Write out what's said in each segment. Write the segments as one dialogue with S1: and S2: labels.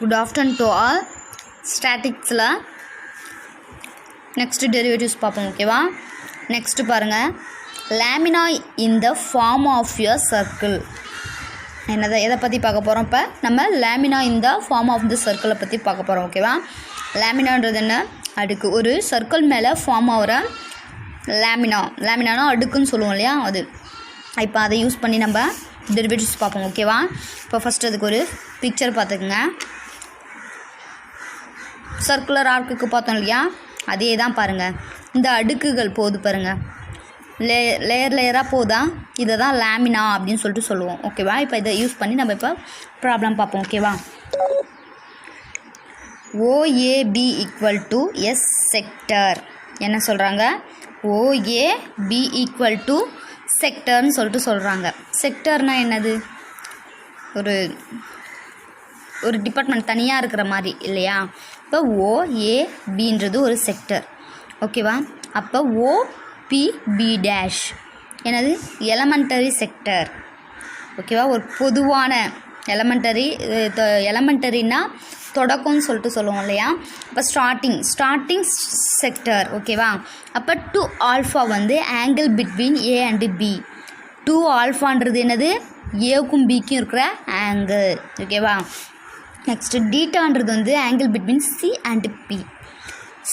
S1: Good afternoon to all. Statics la next derivatives பார்ப்போம் ஓகேவா. next பாருங்க lamina in the form of a circle. என்னது எதை பற்றி பார்க்க போகிறோம்? இப்போ நம்ம lamina in the form of the circle பற்றி பார்க்க போகிறோம் ஓகேவா. லாமினான்றது என்ன? அடுக்கு. ஒரு சர்க்கிள் மேலே ஃபார்ம் ஆகிற லாமினானா அடுக்குன்னு சொல்லுவோம் இல்லையா, அது. இப்போ அதை யூஸ் பண்ணி நம்ம டெரிவேட்டிவ்ஸ் பார்ப்போம் ஓகேவா. இப்போ ஃபஸ்ட்டு அதுக்கு ஒரு பிக்சர் பார்த்துக்குங்க. சர்க்குலர் ஆர்க்குக்கு பார்த்தோம் இல்லையா, அதே தான் பாருங்கள். இந்த அடுக்குகள் போகுது பாருங்கள், லேயராக போதா, இதை தான் லாமினா அப்படின்னு சொல்லிட்டு சொல்லுவோம் ஓகேவா. இப்போ இதை யூஸ் பண்ணி நம்ம இப்போ ப்ராப்ளம் பார்ப்போம் ஓகேவா. OAB equal to S sector. என்ன சொல்கிறாங்க? OAB ஈக்குவல் டு செக்டர்னு சொல்லிட்டு சொல்கிறாங்க. செக்டர்னால் என்னது? ஒரு டிபார்ட்மெண்ட் தனியாக இருக்கிற மாதிரி இல்லையா. இப்போ OABன்றது ஒரு செக்டர் ஓகேவா. அப்போ OPB டேஷ் என்னது? எலமெண்டரி செக்டர் ஓகேவா. ஒரு பொதுவான எலமெண்டரினா தொடக்கம்னு சொல்லிட்டு சொல்லுவோம் இல்லையா. இப்போ ஸ்டார்டிங் செக்டர் ஓகேவா. அப்போ 2 ஆல்ஃபா வந்து angle between A and B. 2 ஆல்ஃபான்றது என்னது? ஏக்கும் பிக்கும் இருக்கிற ஆங்கிள் ஓகேவா. நெக்ஸ்ட்டு டீட்டான்றது வந்து angle between C and P.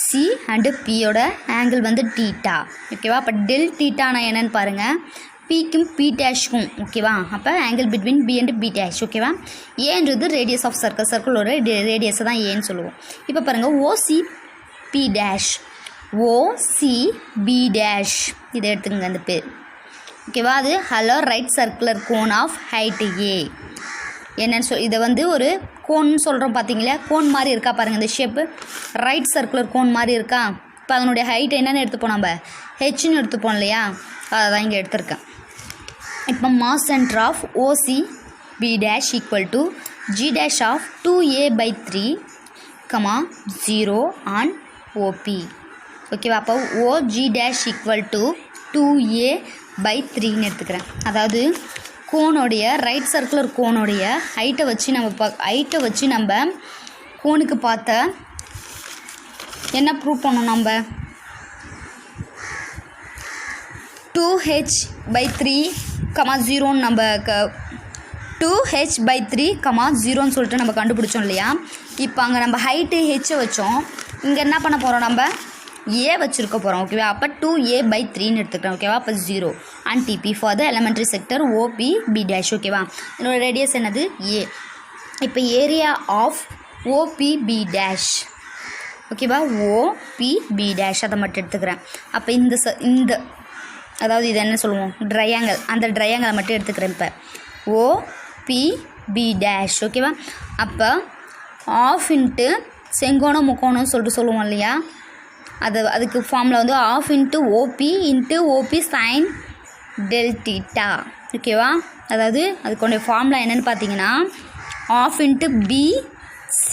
S1: C and Pயோட ஆங்கிள் வந்து டீட்டா ஓகேவா. அப்போ டெல் டீட்டானா என்னன்னு பாருங்கள். பிக்கும் பி டேஷ்க்கும் ஓகேவா. அப்போ angle between B and B dash ஓகேவா. ஏன்றது ரேடியஸ் ஆஃப் சர்க்கிளோட ரேடியஸை தான் ஏன்னு சொல்லுவோம். இப்போ பாருங்கள் OCP டேஷ், OCB டேஷ் இதை எடுத்துக்கங்க அந்த பேர் ஓகேவா. அது hollow right circular cone of height A. என்னன்னு இதை வந்து ஒரு கோன்னு சொல்கிறோம் பார்த்தீங்களா. கோன் மாதிரி இருக்கா பாருங்கள் இந்த ஷேப்பு, ரைட் சர்க்குலர் கோன் மாதிரி இருக்கா. இப்போ அதனுடைய ஹைட் என்னென்னு எடுத்துப்போம், நம்ம ஹெச்னு எடுத்துப்போம் இல்லையா, அதை தான் இங்கே எடுத்திருக்கேன். இப்போ mass center of OCB dash equal to G dash of 2A/3 0 on OP ஓகேவா. அப்போ OG டேஷ் ஈக்குவல் டு 2A/3ன்னு எடுத்துக்கிறேன். அதாவது கோனுடைய ரைட் சர்க்குலர் கோனுடைய ஹைட்டை வச்சு நம்ம கோனுக்கு பார்த்த என்ன ப்ரூவ் பண்ணணும், நம்ம 2H/3, 0ன்னு நம்ம 2H/3, 0ன்னு சொல்லிட்டு நம்ம கண்டுபிடிச்சோம் இல்லையா. இப்போ அங்கே நம்ம ஹைட்டு ஹெச்சை வச்சோம், இங்கே என்ன பண்ண போகிறோம், நம்ம ஏ வச்சுருக்க போகிறோம் ஓகேவா. அப்போ 2A/3ன்னு எடுத்துக்கிறோம் ஓகேவா. அப்போ 0 and TP for the elementary sector OPB dash ஓகேவா. என்னோட ரேடியஸ் என்னது? A. இப்போ ஏரியா ஆஃப் OPB டேஷ் ஓகேவா. OPB டேஷ் அதை மட்டும் எடுத்துக்கிறேன். அப்போ இந்த அதாவது இது என்ன சொல்லுவோம், ட்ரையாங்கல், அந்த ட்ரையாங்கலை மட்டும் எடுத்துக்கிறேன். இப்போ OPB டேஷ் ஓகேவா. அப்போ ஆஃப் இன்ட்டு செங்கோணம் முக்கோணம்னு சொல்லிட்டு சொல்லுவோம் இல்லையா, அதுக்கு ஃபார்மில் வந்து of into OP into OP sine del theta ஓகேவா. அதாவது அதுக்குடைய ஃபார்முலா என்னென்னு பார்த்தீங்கன்னா ஆஃப் இன்ட்டு BC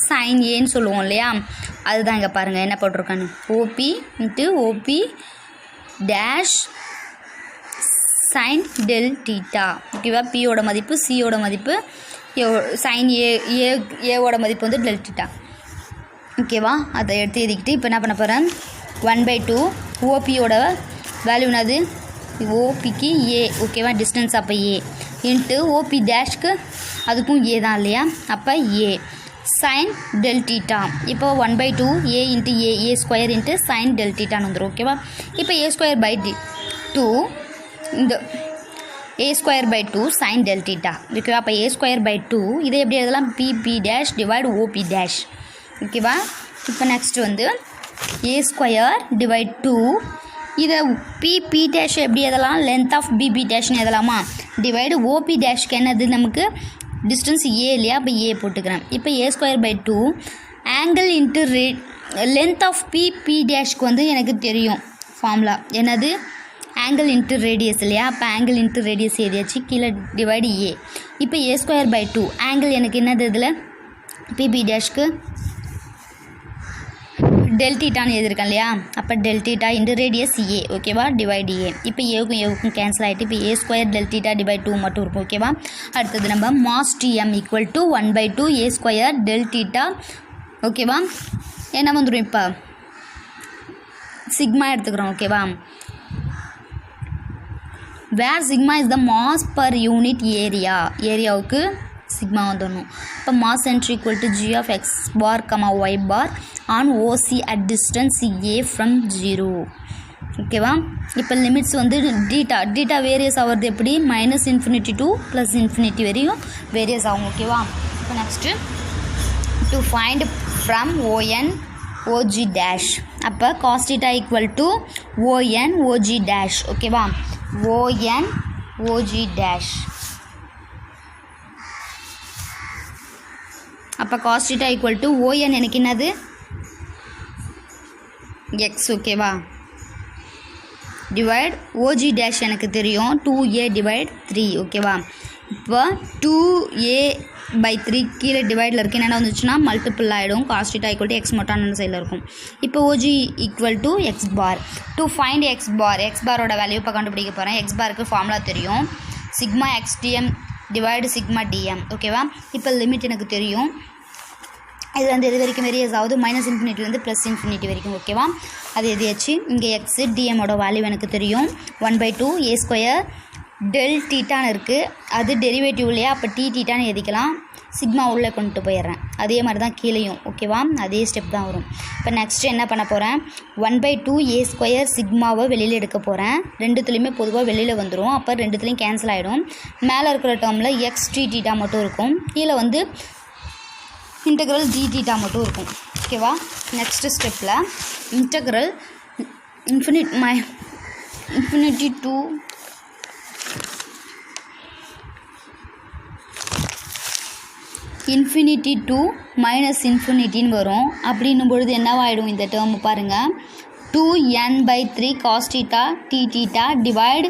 S1: சைன் ஏன்னு சொல்லுவோம் இல்லையா. அதுதான் இங்கே பாருங்கள் என்ன போட்டிருக்கான்னு, OP into OP dash sine del theta ஓகேவா. பியோட மதிப்பு, சியோட மதிப்பு, சைன் ஏவோட மதிப்பு வந்து டெல் டீட்டா ஓகேவா. அதை எடுத்து எழுதிக்கிட்டு இப்போ என்ன பண்ண போகிறேன், 1/2 OPயோட வேல்யூ என்னது, OPக்கு A ஓகேவா, டிஸ்டன்ஸ். அப்போ A இன்ட்டு OP டேஷ்க்கு அதுக்கும் A தான் இல்லையா. அப்போ A சைன் டெல் டீட்டா. இப்போ 1/2 A into A square into sine del டீட்டான்னு வந்துடும் ஓகேவா. இப்போ A²/2 இந்த A²/2 சைன் டெல் டீட்டா ஓகேவா. அப்போ A²/2 இதை எப்படி எழுதலாம், PP dash divide OP dash ஓகேவா. இப்போ நெக்ஸ்ட் வந்து A²/2 இதை PP டேஷ் எப்படி எதெல்லாம், லென்த் ஆஃப் BB டேஷ்னு எதலாமா, டிவைடு OP டேஷ்க்கு என்னது நமக்கு டிஸ்டன்ஸ் A இல்லையா. அப்போ A போட்டுக்கிறேன். இப்போ A²/2 angle into length of PP டேஷ்க்கு வந்து எனக்கு தெரியும் ஃபார்முலா என்னது, ஆங்கிள் இன்ட்டு ரேடியஸ் இல்லையா. அப்போ ஆங்கிள் இன்ட்டு ரேடியஸ் ஏரியாச்சு, கீழே டிவைடு A. இப்போ A²/2 ஆங்கிள் எனக்கு என்னது இதில், PP டேஷ்க்கு டெல் தீட்டான்னு எழுதியிருக்கேன் இல்லையா, அப்போ del theta into radius A, ஓகேவா, டிவைட் ஏ. இப்போ ஏவுக்கும் கேன்சல் ஆகிட்டு இப்போ A square del theta divide 2 மட்டும் இருக்கும், ஓகேவா. அடுத்தது நம்ம mass dm equal to 1/2 A square del theta, ஓகேவா. என்ன வந்துடும், இப்போ சிக்மா எடுத்துக்கிறோம், ஓகேவா. Where sigma is the mass per unit ஏரியாவுக்கு சிக்மா வந்துடணும். இப்போ mass centre equal to G of X bar comma Y bar on OC at distance A from 0, ஓகேவா. இப்போ லிமிட்ஸ் வந்து டீட்டா வேரியஸ் ஆகிறது எப்படி, -∞ to +∞ வரையும் வேரியஸ் ஆகும், ஓகேவா. இப்போ next to find from ON OG dash. அப்போ cos θ equal to ON OG dash, ஓகேவா. ON OG dash. அப்போ cos θ ஈக்குவல் டு ON எனக்கு என்னது எக்ஸ், ஓகேவா, டிவைட் OG டேஷ் எனக்கு தெரியும் 2a டிவைட் 3, ஓகேவா. இப்போ 2a/3 கீழே டிவைடில் இருக்குது, என்னென்ன வந்துச்சுன்னா மல்டிபிள் ஆகிடும். cos θ ஈக்குவல் டு எக்ஸ் மட்டும் அந்த சைடில் இருக்கும். இப்போ OG equal to X bar. To find X பாரோட வேல்யூ இப்போ கண்டுபிடிக்க போகிறேன். எக்ஸ் பாருக்கு ஃபார்முலா தெரியும், sigma x dm divide sigma dm, ஓகேவா. இப்போ லிமிட் எனக்கு தெரியும், இது வந்து எது வரைக்கும் வேரியஸ் ஆகுது, -∞ +∞ வரைக்கும், ஓகேவா. அது எதையாச்சு இங்கே எக்ஸு டிஎம்மோட வேல்யூ எனக்கு தெரியும் 1/2 ஏ ஸ்கொயர் டெல் தீட்டான்னு இருக்குது, அது டெரிவேட்டிவ் இல்லையா, அப்போ தீட்டான்னு எழுதிக்கலாம். சிக்மா உள்ளே கொண்டு போயிடுறேன், அதே மாதிரி தான் கீழேயும், ஓகேவா. அதே ஸ்டெப் தான் வரும். இப்போ நெக்ஸ்ட்டு என்ன பண்ண போகிறேன், 1/2 ஏ ஸ்கொயர் சிக்மாவை வெளியில் எடுக்க போகிறேன். ரெண்டுத்துலேயுமே பொதுவாக வெளியில் வந்துடும், அப்போ ரெண்டுத்துலேயும் கேன்சல் ஆகிடும். மேலே இருக்கிற டேர்மில் எக்ஸ் தீட்டா மட்டும் இருக்கும், கீழே வந்து இன்டெக்ரல் டி தீட்டா மட்டும் இருக்கும், ஓகேவா. நெக்ஸ்ட்டு ஸ்டெப்பில் இன்டெக்ரல் இன்ஃபினிட்டி டு -∞ வரும். அப்படின்னும் பொழுது என்னவாயிடும் இந்த டேர்ம் பாருங்கள், 2n/3 cos θ t டிவைட்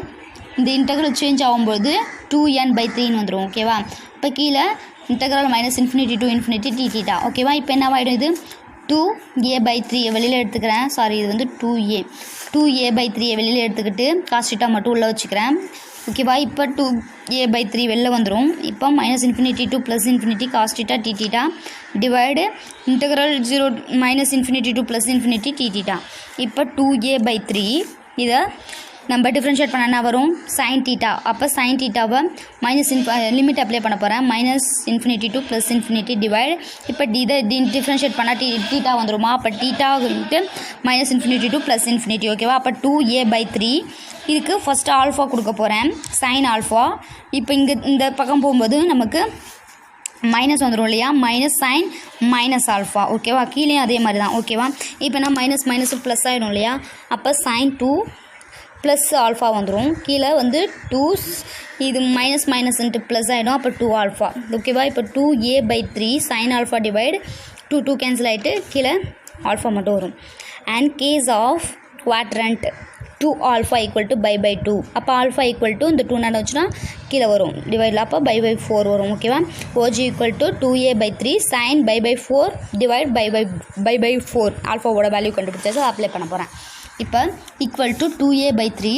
S1: இந்த இன்டெக்ரல் சேஞ்ச் ஆகும்போது 2n/3 வந்துடும், ஓகேவா. இப்போ கீழே இன்டெக்ரல் -∞ to ∞ t θ, ஓகேவா. இப்போ என்னவாயிடும், இது 2a/3 வெளியில் எடுத்துக்கிறேன், சாரி இது வந்து 2a/3 வெளியில் எடுத்துக்கிட்டு cos θ மட்டும் உள்ளே வச்சுக்கிறேன், ஓகேவா. இப்போ 2a/3 வெளில வந்துடும். இப்போ -∞ to +∞ cos θ t θ டிவைடு இன்டெக்ரல் -∞ to +∞ t θ. இப்போ 2a/3 இதை நம்ம டிஃப்ரென்ஷியேட் பண்ண என்ன வரும், sin θ. அப்போ sin θவை லிமிட் அப்ளை பண்ண போகிறேன், -∞ to +∞ டிவைடு. இப்போ இதை டிஃப்ரென்ஷியேட் பண்ணால் θ வந்துடுமா, அப்போ θ -∞ to +∞, ஓகேவா. அப்போ 2a/3 இதுக்கு ஃபஸ்ட்டு ஆல்ஃபா கொடுக்க போகிறேன், sin ஆல்ஃபா. இப்போ இங்கே இந்த பக்கம் போகும்போது நமக்கு மைனஸ் வந்துடும் இல்லையா, -sin ஆல்ஃபா, ஓகேவா. கீழே அதே மாதிரி தான், ஓகேவா. இப்போ நான் மைனஸ் ப்ளஸ் ஆகிடும் இல்லையா, அப்போ sin 2 ப்ளஸ் ஆல்ஃபா வந்துடும். கீழே வந்து 2 இது மைனஸ் ஆகிடும், அப்போ 2 ஆல்ஃபா, ஓகேவா. இப்போ 2a/3 sin alpha divide 2 cancel ஆகிட்டு கீழே ஆல்ஃபா மட்டும் வரும். And case of quadrant 2 alpha equal to π/2. அப்போ ஆல்ஃபா ஈக்குவல் டு இந்த 2 வந்துச்சுன்னா கீழே வரும் டிவைடில், அப்போ π/4 வரும், ஓகேவா. OG equal to 2a/3 sin π/4 divide π/4 ஆல்ஃபாவோட வேல்யூ கண்டுபிடிச்சாச்சு, அப்ளை பண்ண போகிறேன். இப்போ ஈக்குவல் டு 2a/3,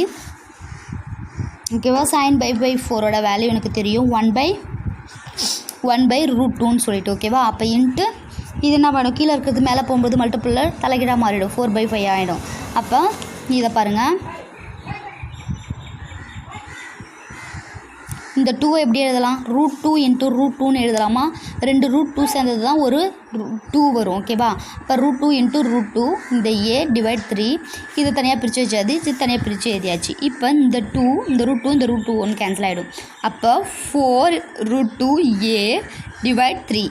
S1: ஓகேவா. sin π/4ஓட வேல்யூ எனக்கு தெரியும் 1/√2ன்னு சொல்லிட்டு, ஓகேவா. அப்போ இன்ட்டு இது என்ன பண்ணும், கீழே இருக்கிறது மேலே போகும்போது மல்டிபிளில் தலைகீழாக மாறிடும், 4/5 ஆகிடும். அப்போ இதை பாருங்கள், இந்த 2 எப்படி எழுதலாம், √2 × √2ன்னு எழுதலாமா, 2 √2 சேர்ந்தது தான் ஒரு 2 வரும், ஓகேவா. இப்போ √2 × √2 இந்த a டிவைட் 3 இது தனியாக பிரித்து வச்சாது, இது தனியாக பிரித்து எழுதியாச்சு. இப்போ இந்த 2 இந்த √2 இந்த √2 ஒன்று கேன்சல் ஆகிடும். அப்போ 4√2a டிவைட் 3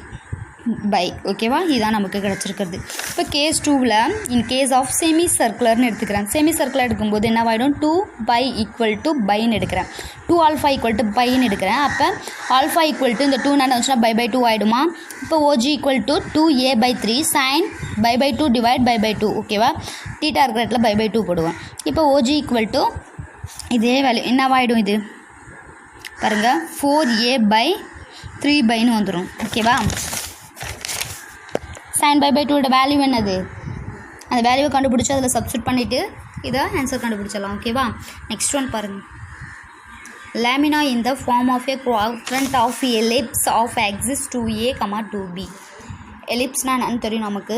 S1: பை, ஓகேவா. இதுதான் நமக்கு கிடச்சிருக்கிறது. இப்போ கேஸ் 2ல் இன் கேஸ் ஆஃப் செமி சர்க்குலர்னு எடுத்துக்கிறேன். செமி சர்க்குலர் எடுக்கும்போது என்னவாயிடும், 2π = πன்னு எடுக்கிறேன், 2 ஆல்ஃபா = πன்னு எடுக்கிறேன். அப்போ ஆல்ஃபா = இந்த 2 என்ன வந்துச்சுன்னா π/2 ஆகிடுமா. இப்போ OG = 2a/3 sin π/2 டிவைட் π/2, ஓகேவா. தீட்டா இருக்கிற இடத்துல π/2 போடுவேன். இப்போ OG = இதே வேல்யூ என்னவாயிடும், இது பாருங்கள் 4a/3 வந்துடும், ஓகேவா. sin π/2 வேல்யூ என்னது அந்த வேல்யூவை கண்டுபிடிச்சி அதில் சப்ஸ்டிட் பண்ணிவிட்டு இதை ஆன்சர் கண்டுபிடிச்சிடலாம் ஓகேவா. நெக்ஸ்ட் ஒன் பாருங்கள். lamina in the form of a quadrant of ellipse of axis 2a, 2b. எலிப்ஸ்னா என்னன்னு தெரியும் நமக்கு,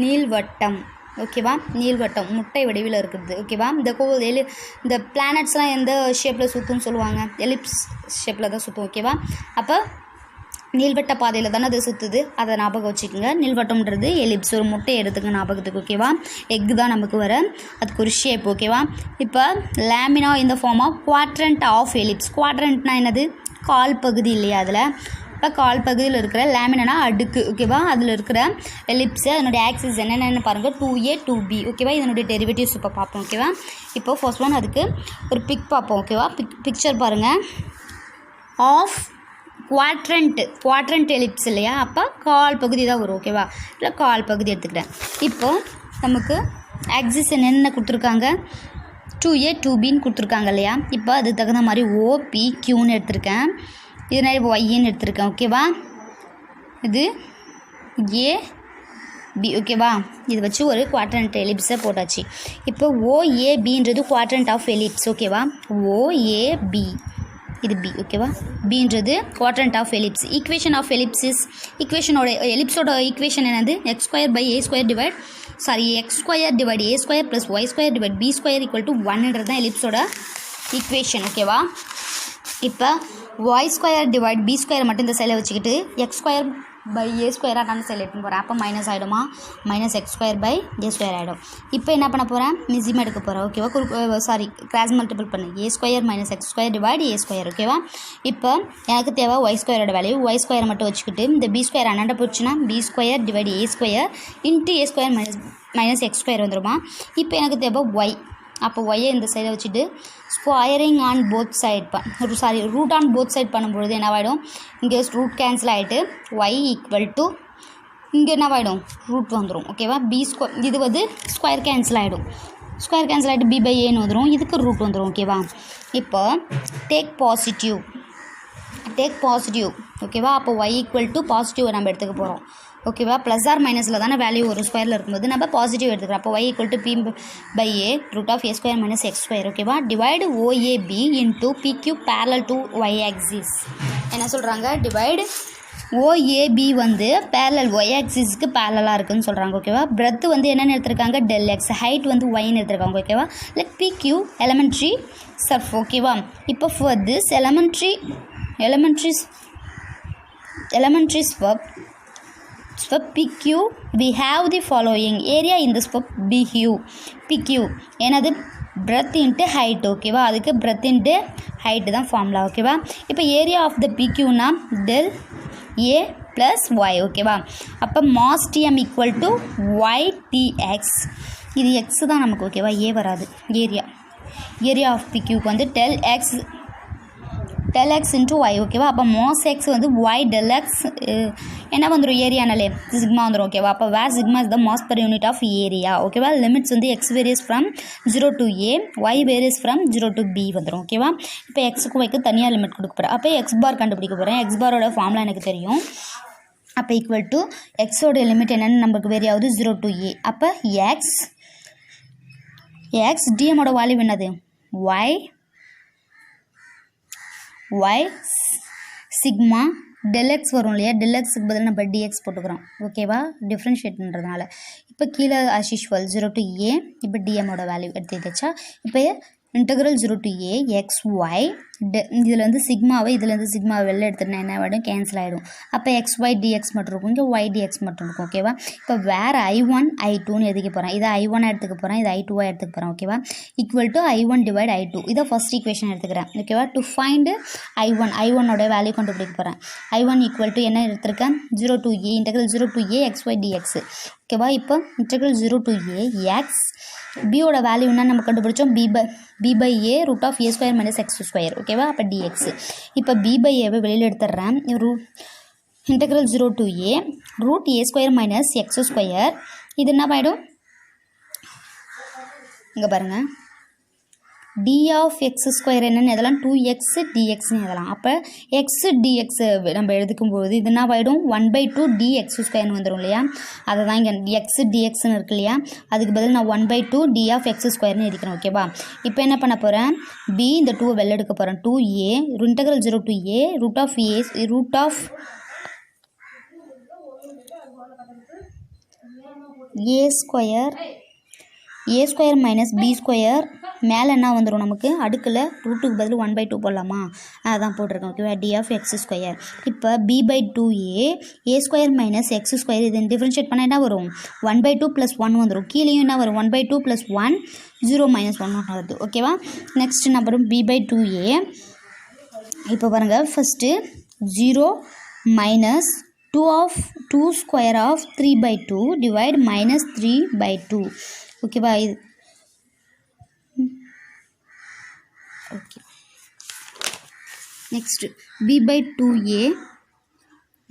S1: நீள்வட்டம் ஓகேவா. நீள்வட்டம் முட்டை வடிவில் இருக்குது ஓகேவா. இந்த பிளானட்ஸ்லாம் எந்த ஷேப்பில் சுற்றுன்னு சொல்லுவாங்க, எலிப்ஸ் ஷேப்பில் தான் சுற்றும் ஓகேவா. அப்போ நீள்வட்ட பாதையில் தானே அது சுற்றுது, அதை ஞாபகம் வச்சுக்கோங்க. நீள்வட்டம்ன்றது எலிப்ஸ், ஒரு முட்டை எடுத்துங்க ஞாபகத்துக்கு ஓகேவா. எக்கு தான் நமக்கு வர, அதுக்கு ஒரு ஷேப் ஓகேவா. இப்போ லேமினா இந்த form of quadrant of ellipse. குவாட்ரண்ட்னா என்னது, கால் பகுதி இல்லையா. அதில் இப்போ கால் பகுதியில் இருக்கிற லேமினா அடுக்கு ஓகேவா. அதில் இருக்கிற எலிப்ஸு அதனுடைய ஆக்சிஸ் என்னென்னு பாருங்கள், 2a 2b ஓகேவா. இதனுடைய டெரிவேட்டிவ்ஸ் இப்போ பார்ப்போம் ஓகேவா. இப்போ ஃபர்ஸ்ட் ஒன் அதுக்கு ஒரு பிக் பார்ப்போம் ஓகேவா. பிக்சர் பாருங்கள். ஆஃப் குவாட்ரண்ட் எலிப்ஸ் இல்லையா, அப்போ கால் பகுதி தான் வரும் ஓகேவா. இல்லை கால் பகுதி எடுத்துக்கிறேன். இப்போ நமக்கு ஆக்சிஸ் என்னென்ன கொடுத்துருக்காங்க, 2a 2bன்னு கொடுத்துருக்காங்க இல்லையா. இப்போ அதுக்கு தகுந்த மாதிரி OPQன்னு எடுத்திருக்கேன், இது நிறைய ஒய்ன்னு எடுத்திருக்கேன் ஓகேவா. இது AB ஓகேவா. இது வச்சு ஒரு குவாட்ரண்ட் எலிப்ஸை போட்டாச்சு. இப்போ OABன்றது குவாட்ரண்ட் ஆஃப் எலிப்ஸ் ஓகேவா. OAB இது B ஓகேவா. Bன்றது quadrant of ellipse. Equation of ellipses, எலிப்ஸோட ஈக்குவேஷன் என்னது, x² / a² divide x² divide a² + y² divide b² = 1ன்றது தான் எலிப்ஸோட ஈக்குவேஷன் ஓகேவா. இப்போ y² டிவைட் b² மட்டும் இந்த சைடில் வச்சுக்கிட்டு x² / a² அந்த சைடில் எடுத்துன்னு போகிறேன். அப்போ மைனஸ் ஆகிடுமா, -x² / a² ஆகிடும். இப்போ என்ன பண்ண போகிறேன், மிசியம் எடுக்க போகிறேன் ஓகேவா. கிராஸ் மல்டிபிள் பண்ணு, a² - x² டிவைட் a² ஓகேவா. இப்போ எனக்கு தேவை y² வேல்யூ, y² மட்டும் வச்சுக்கிட்டு இந்த b² அண்ணாண்ட போச்சுன்னா b² divide a² into a² - x² வந்துடுமா. இப்போ எனக்கு தேவை y. அப்போ ஒய்யை இந்த சைடை வச்சுட்டு squaring on both side root on both side பண்ணும்பொழுது என்னவாயிடும், இங்கே ரூட் கேன்சல் ஆகிட்டு y = இங்கே என்னவாயிடும், ரூட் வந்துடும் ஓகேவா. இது வந்து ஸ்கொயர் கேன்சல் ஆகிடும், ஸ்கொயர் கேன்சல் ஆகிட்டு b/aன்னு வந்துடும், இதுக்கு ரூட் வந்துடும் ஓகேவா. இப்போ டேக் பாசிட்டிவ் ஓகேவா. அப்போ y = பாசிட்டிவ் நம்ம எடுத்துக்க போகிறோம் ஓகேவா. ப்ளஸ் ஆர் மைனஸில் தானே வேல்யூ ஒரு ஸ்கொயரில் இருக்கும்போது நம்ம பாசிட்டிவ் எடுத்துக்கிறோம். அப்போ y = p/a √a² - x² ஓகேவா. Divide OAB into PQ parallel to y axis. என்ன சொல்கிறாங்க, டிவைடு OAB வந்து பேரலல் y ஆக்சிஸ்க்கு பேரலாக இருக்குதுன்னு சொல்கிறாங்க ஓகேவா. பிரெத் வந்து என்னென்னு எடுத்துருக்காங்க, ΔX, ஹைட் வந்து yன்னு எடுத்துருக்காங்க ஓகேவா. லைக் PQ எலமெண்ட்ரி சர்ஃப் ஓகேவா. இப்போ for this elementary swept PQ we have the following area in the swept PQ என்னது breadth into height ஓகேவா. அதுக்கு breadth into height தான் ஃபார்முலா ஓகேவா. இப்போ ஏரியா ஆஃப் த PQனா del A + y ஓகேவா. அப்போ mass TM = YTX. இது x தான் நமக்கு ஓகேவா, A வராது. ஏரியா ஆஃப் PQக்கு வந்து del x into y ஓகேவா. அப்போ மாஸ் x வந்து y del x என்ன வந்துடும், ஏரியானாலே சிக்மா வந்துடும் ஓகேவா. அப்போ where sigma is the mass per unit of area ஓகேவா. லிமிட்ஸ் வந்து x varies from 0 to a, y varies from 0 to b வந்துடும் ஓகேவா. இப்போ எக்ஸுக்கு வைக்க தனியாக லிமிட் கொடுக்க போகிறேன். அப்போ x பார் கண்டுபிடிக்க போகிறேன். x பாரோட ஃபார்முலா எனக்கு தெரியும். அப்போ ஈக்குவல் டு எக்ஸோட லிமிட் என்னென்னு நமக்கு வேரி ஆகுது, 0 to a. அப்போ x dmோட வேல்யூ என்னது, y சிக்மா del x வரும் இல்லையா, del xக்கு பதில் நம்ம dx போட்டுக்கிறோம் ஓகேவா, டிஃப்ரென்ஷியேட்ன்றதுனால. இப்போ கீழே as usual 0 to a. இப்போ dmோட வேல்யூ எடுத்துச்சா. இப்போ இன்டெக்ரல் 0 to a xy இதில் வந்து சிக்மாவை வெளில எடுத்துகிட்டு என்ன ஆகிடும், கேன்சல் ஆகிடும். அப்போ xy dx மட்டும் இருக்கும், இங்கே y dx மட்டும் இருக்கும் ஓகேவா. இப்போ வேறு I1 I2ன்னு எதுக்க போகிறேன், இதை I1 எடுத்துக்க போகிறேன், இதை I2 எடுத்துக்க போகிறேன் ஓகேவா. Equal to I1 divide I2, இதை ஃபஸ்ட் ஈக்குவேஷன் எடுத்துக்கிறேன் ஓகேவா. டு ஃபைண்டு I1ஓட வேல்யூ கண்டுபிடிக்க போகிறேன். I1 ஈக்குவல் டு என்ன எடுத்திருக்கேன், 0 to a integral 0 to a xy dx ஓகேவா. இப்போ இன்டெக்ரல் 0 to a x பியோட வேல்யூ என்ன நம்ம கண்டுபிடிச்சோம், b/a √a² - x² ஓகேவா. அப்போ dx. இப்போ b/aவை வெளியில் எடுத்துடுறேன். Integral 0 to a √a² - x². இது என்ன ஆகிடும், இங்கே பாருங்கள், டி ஆஃப் எக்ஸ் ஸ்கொயர் என்னென்னு எதெல்லாம் 2x dxன்னு எதெல்லாம். அப்போ எக்ஸ் dx நம்ம எழுதிக்கும்போது இது என்ன ஆகிடும் 1/2 dx ஸ்கொயர்னு வந்துடும் இல்லையா. அதை தான் இங்கே எக்ஸ் dxன்னு இருக்கு இல்லையா, அதுக்கு பதில் நான் 1/2 டி ஆஃப் எக்ஸ் ஸ்கொயர்னு எழுதிக்கிறேன். ஓகேவா. இப்போ என்ன பண்ண போகிறேன், b இந்த 2 வெளில எடுக்க போகிறேன். 2a integral 0 to a root of a square minus b square மேலே என்ன வந்துடும் நமக்கு அடுக்கில் ரூட்டுக்கு பதில் 1/2 போடலாமா, அதான் போட்டிருக்கேன். ஓகேவா. D of x square. இப்போ b/2a a square minus x square இது டிஃப்ரென்ஷியேட் பண்ணால் என்ன வரும் 1/2 + 1 வந்துடும். கீழேயும் என்ன வரும் 1/2 + 1 0 - 1 வருது. ஓகேவா. நெக்ஸ்ட் என்ன வரும் b/2a. இப்போ பாருங்கள் first 0 minus 2 square of 3/2 divide minus 3/2. ஓகேவா. இது ஓகே. நெக்ஸ்ட்டு b/2a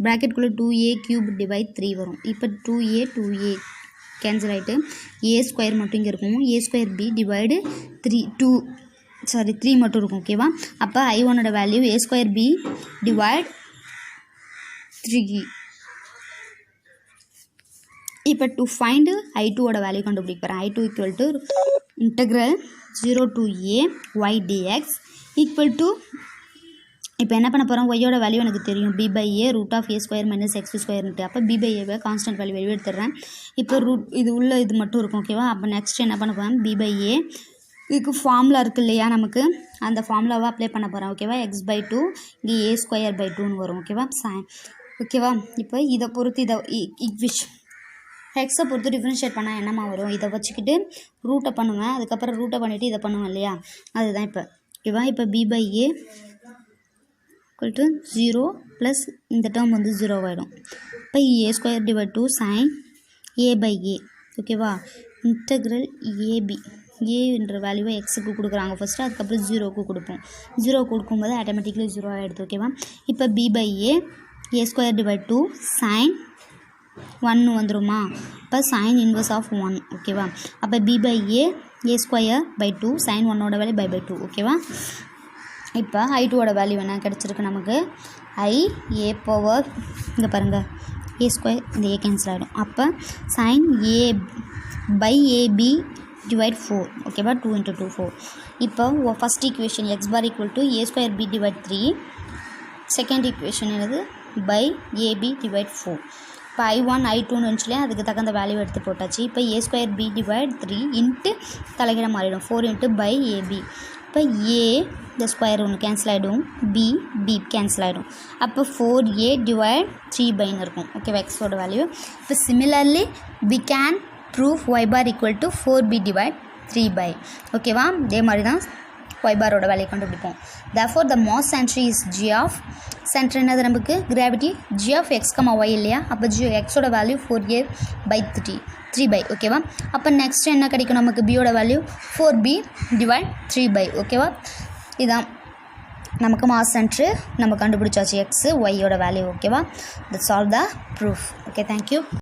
S1: ப்ராக்கெட்குள்ளே 2a கியூப் டிவைட் 3 வரும். இப்போ 2a கேன்சல் ஆகிட்டு a ஸ்கொயர் மட்டும் இங்கே இருக்கும். a ஸ்கொயர் b டிவைடு 3 மட்டும் இருக்கும். ஓகேவா. அப்போ I1ஓட value a square b divide 3. இப்போ டு ஃபைண்டு I2ஓட வேல்யூ கண்டுபிடிக்க போகிறேன். I2 equal to integral 0 to a y dx equal to இப்போ என்ன பண்ண போகிறோம், ஒய்யோட வேல்யூ எனக்கு தெரியும் b/a root of a square minus X ஸ்கொயர்ன்ட்டு. அப்போ b/a கான்ஸ்டன்ட் வேல்யூ வெளியே எடுத்துடுறேன். இப்போ இது உள்ள இது மட்டும் இருக்கும். ஓகேவா. அப்போ நெக்ஸ்ட் என்ன பண்ண போகிறேன் b/a இதுக்கு ஃபார்முலா இருக்குது இல்லையா நமக்கு, அந்த ஃபார்முலாவை அப்ளை பண்ண போகிறேன். ஓகேவா. x/2 இங்கே a ஸ்கொயர் பை 2ன்னு வரும். ஓகேவா. ஓகேவா. இப்போ இதை பொறுத்து எக்ஸை பொறுத்து டிஃப்ரென்ஷியேட் பண்ணால் என்னமா வரும், இதை வச்சுக்கிட்டு ரூட்டை பண்ணுவேன், அதுக்கப்புறம் ரூட்டை பண்ணிவிட்டு இதை பண்ணுவேன் இல்லையா, அதுதான் இப்போ. ஓகேவா. இப்போ b/a ஈக்குவல் டு 0 ப்ளஸ் இந்த டேர்ம் வந்து 0 ஆகிடும். இப்போ a square divide 2 sin a/a. ஓகேவா. இன்டெக்ரல் ab ஏன்ற வேல்யூவை எக்ஸுக்கு கொடுக்குறாங்க ஃபஸ்ட்டு, அதுக்கப்புறம் 0க்கு கொடுப்போம். 0 கொடுக்கும்போது ஆட்டோமேட்டிக்லி 0 ஆகிடுது. ஓகேவா. இப்போ b/a a square divide 2 sin 1 வந்துருமா. இப்போ sin இன்வர்ஸ் ஆஃப் 1. ஓகேவா. அப்போ b/a a square by 2 sin 1ஓட வேல்யூ பை 2. ஓகேவா. இப்போ I2ஓட வேல்யூ என்ன கிடச்சிருக்கு நமக்கு, a பவர் இங்கே பாருங்கள் a ஸ்கொயர் இந்த a கேன்சல் ஆகிடும். அப்போ sin a/ab டிவைட் 4. ஓகேவா. 2 × 2 4. இப்போ first equation x bar equal to a square b divide 3. Second equation என்னது பை ab டிவைட் 4. இப்போ I1 I2ன்னு இருந்துச்சுல, அதுக்கு தகுந்த வேல்யூ எடுத்து போட்டாச்சு. இப்போ a square b divide 3 into தலைகீழ மாறிடும் 4 × பை ab. இப்போ a இந்த ஸ்கொயர் ஒன்று கேன்சல் ஆகிடும், b கேன்சல் ஆகிடும். அப்போ 4a டிவைட் 3/ன்னு இருக்கும். ஓகேவா. எக்ஸோட வேல்யூ. இப்போ similarly we can prove y bar equal to 4b divide 3/. ஓகேவா. இதே மாதிரி தான் y பாரோட வேல்யூ கண்டுபிடிப்போம். therefore the mass center is g of center என்னது நமக்கு gravity g of x, y இல்லையா. அப்போ xோட வேல்யூ 4a/3/. ஓகேவா. அப்போ நெக்ஸ்ட் என்ன கிடைக்கும் நமக்கு, பியோட வேல்யூ 4b டிவைட் 3/. ஓகேவா. இதான் நமக்கு மாஸ் சென்ட்ரு நம்ம கண்டுபிடிச்சாச்சு x, yயோட வேல்யூ. ஓகேவா. That's all the proof. Okay, thank you.